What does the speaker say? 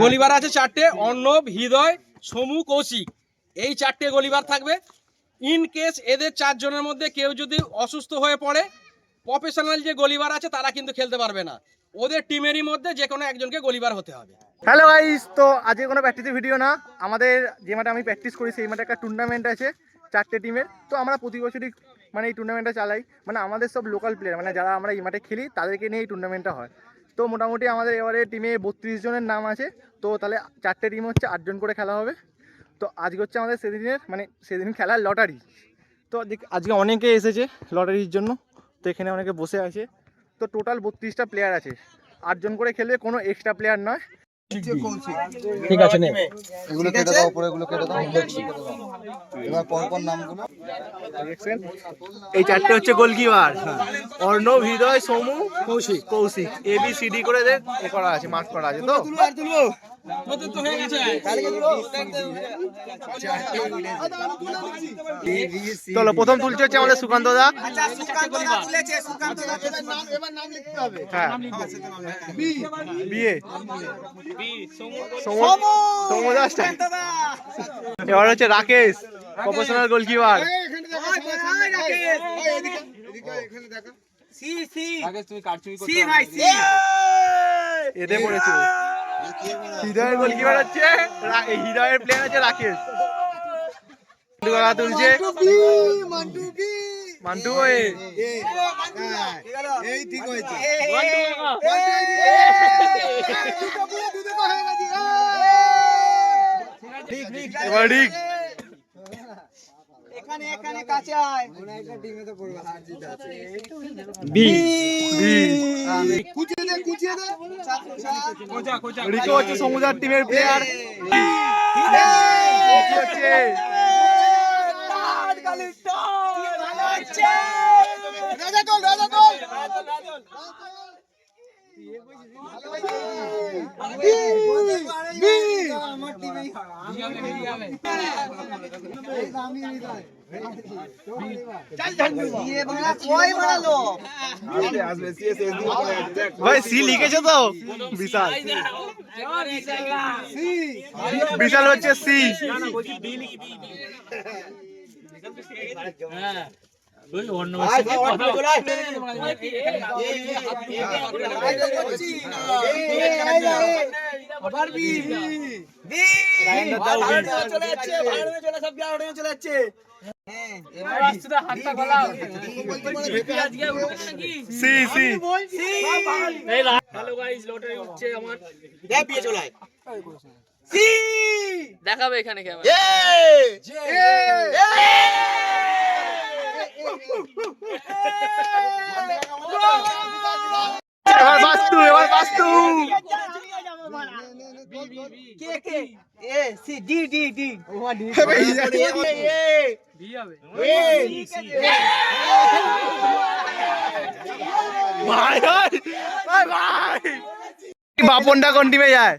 গোলিবার আছে চারটে, অর্ণব, হৃদয়, সমু, কৌশিক। এই চারটে গোলিবার থাকবে। ইন কেস এদের চারজনের মধ্যে কেউ যদি অসুস্থ হয়ে পড়ে, প্রফেশনাল যে গোলিবার আছে তারা কিন্তু খেলতে পারবে না। ওদের টিমেরই মধ্যে যে কোনো একজনকে গোলিবার হতে হবে। হ্যালো গাইস, তো আজকে কোনো প্র্যাকটিসের ভিডিও না। আমাদের যে মাঠে আমি প্র্যাকটিস করি সেই মাঠে একটা টুর্নামেন্ট আছে চারটে টিমের। তো আমরা প্রতি বছরই মানে এই টুর্নামেন্টটা চালাই। মানে আমাদের সব লোকাল প্লেয়ার, মানে যারা আমরা এই মাঠে খেলি তাদেরকে নিয়ে এই টুর্নামেন্টটা হয়। তো মোটামুটি আমাদের এবারে টিমে 32 জনের নাম আছে। তো তাহলে চারটে টিম হচ্ছে 8 জন করে খেলা হবে। তো আজকে হচ্ছে আমাদের সেদিন খেলার লটারি। তো আজকে অনেকে এসেছে লটারির জন্য। তো এখানে অনেকে বসে আছে। তো টোটাল 32টা প্লেয়ার আছে, 8 জন করে খেলবে, কোনো এক্সট্রা প্লেয়ার নয়। ঠিক আছে, এগুলো কেটে দাও, পরে এগুলো কেটে দাও। এবার পরপর নামগুলো। এই চারটে হচ্ছে গোলকিপার, অর্ণব, হৃদয়, সমু, কৌশিক ABCD করে এ করা আছে, মার্ক করা আছে। তো চলো, প্রথম তুলছে হচ্ছে আমাদের সুকান্ত দা। হ্যাঁ, বিয়ে এবার হচ্ছে রাকেশ, প্রফেশনাল গোলকিপার। এতে পড়েছে হৃদয়ের গোলকিপার হচ্ছে, হৃদয়ের প্লেয়ার হচ্ছে রাকেশ। তুলছে মান্টু। এই ঠিক হয়েছে। এবার ঠিক এখানে কাছে আয়। মনে একটা টিমে তো পড়বে, হার জিত আছে। কুচিয়ে দে। রিকো হচ্ছে সমুদ্র টিমের প্লেয়ার। হচ্ছে ভাই সি লিখেছে তো বিশাল। বিশাল হচ্ছে সি। দেখাবে এখানে ক্যামেরা। এবার বাস্তু বাপনটা কোন টিমে যায়?